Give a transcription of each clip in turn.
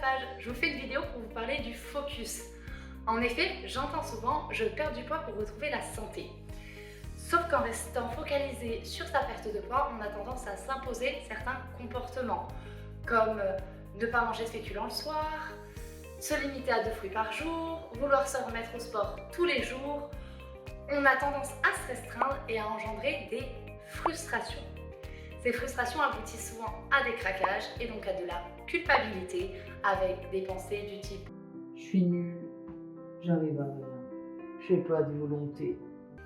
page, je vous fais une vidéo pour vous parler du focus. En effet, j'entends souvent « je perds du poids pour retrouver la santé ». Sauf qu'en restant focalisé sur sa perte de poids, on a tendance à s'imposer certains comportements, comme ne pas manger de féculents le soir, se limiter à 2 fruits par jour, vouloir se remettre au sport tous les jours. On a tendance à se restreindre et à engendrer des frustrations. Ces frustrations aboutissent souvent à des craquages et donc à de la culpabilité avec des pensées du type « Je suis nulle, j'arrive à rien, j'ai pas de volonté ».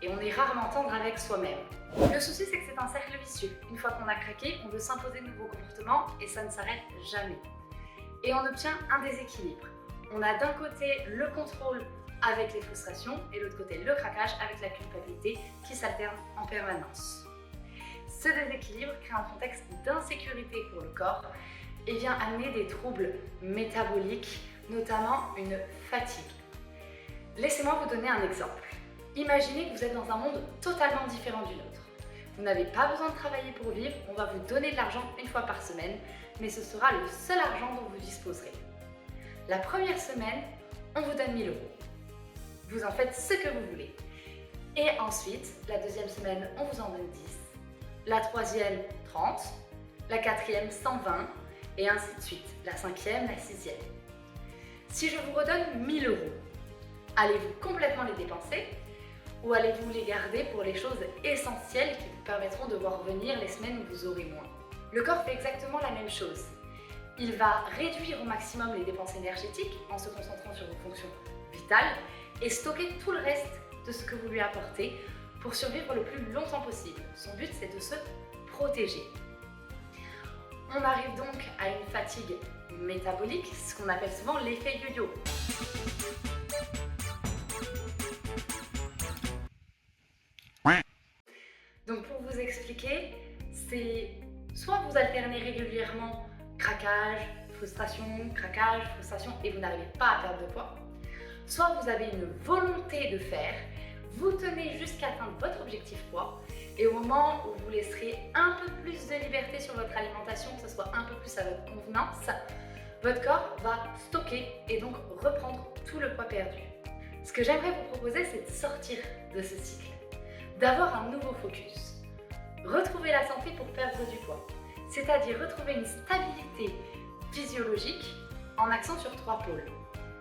Et on est rarement tendre avec soi-même. Le souci, c'est que c'est un cercle vicieux. Une fois qu'on a craqué, on veut s'imposer de nouveaux comportements et ça ne s'arrête jamais. Et on obtient un déséquilibre. On a d'un côté le contrôle avec les frustrations et de l'autre côté le craquage avec la culpabilité qui s'alternent en permanence. Ce déséquilibre crée un contexte d'insécurité pour le corps et vient amener des troubles métaboliques, notamment une fatigue. Laissez-moi vous donner un exemple. Imaginez que vous êtes dans un monde totalement différent du nôtre. Vous n'avez pas besoin de travailler pour vivre, on va vous donner de l'argent une fois par semaine, mais ce sera le seul argent dont vous disposerez. La première semaine, on vous donne 1000 €. Vous en faites ce que vous voulez. Et ensuite, la deuxième semaine, on vous en donne 10. La troisième, 30. La quatrième, 120. Et ainsi de suite. La cinquième, la sixième. Si je vous redonne 1000 €, allez-vous complètement les dépenser ou allez-vous les garder pour les choses essentielles qui vous permettront de voir venir les semaines où vous aurez moins? Le corps fait exactement la même chose. Il va réduire au maximum les dépenses énergétiques en se concentrant sur vos fonctions vitales et stocker tout le reste de ce que vous lui apportez pour survivre le plus longtemps possible. Son but, c'est de se protéger. On arrive donc à une fatigue métabolique, ce qu'on appelle souvent l'effet yo-yo. Donc pour vous expliquer, c'est soit vous alternez régulièrement craquage, frustration et vous n'arrivez pas à perdre de poids, soit vous avez une volonté de faire, vous tenez jusqu'à atteindre votre objectif poids et au moment où vous laisserez un peu plus de liberté sur votre alimentation, que ce soit un peu plus à votre convenance, votre corps va stocker et donc reprendre tout le poids perdu. Ce que j'aimerais vous proposer, c'est de sortir de ce cycle, d'avoir un nouveau focus, retrouver la santé pour perdre du poids, c'est-à-dire retrouver une stabilité physiologique en accent sur 3 pôles,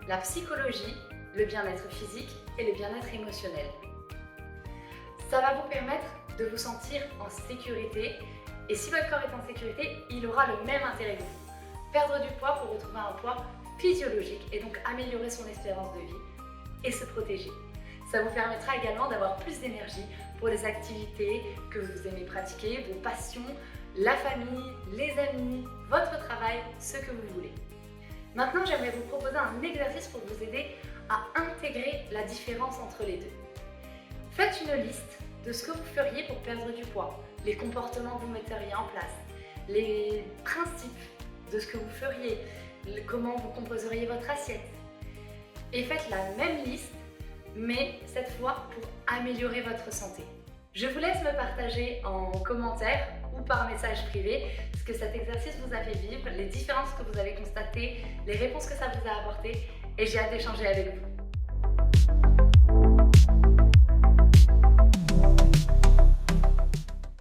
la psychologie, le bien-être physique et le bien-être émotionnel. Ça va vous permettre de vous sentir en sécurité et si votre corps est en sécurité, il aura le même intérêt que vous. Perdre du poids pour retrouver un poids physiologique et donc améliorer son espérance de vie et se protéger. Ça vous permettra également d'avoir plus d'énergie pour les activités que vous aimez pratiquer, vos passions, la famille, les amis, votre travail, ce que vous voulez. Maintenant, j'aimerais vous proposer un exercice pour vous aider à intégrer la différence entre les deux. Faites une liste de ce que vous feriez pour perdre du poids, les comportements que vous metteriez en place, les principes de ce que vous feriez, comment vous composeriez votre assiette. Et faites la même liste, mais cette fois pour améliorer votre santé. Je vous laisse me partager en commentaire ou par message privé ce que cet exercice vous a fait vivre, les différences que vous avez constatées, les réponses que ça vous a apportées et j'ai hâte d'échanger avec vous.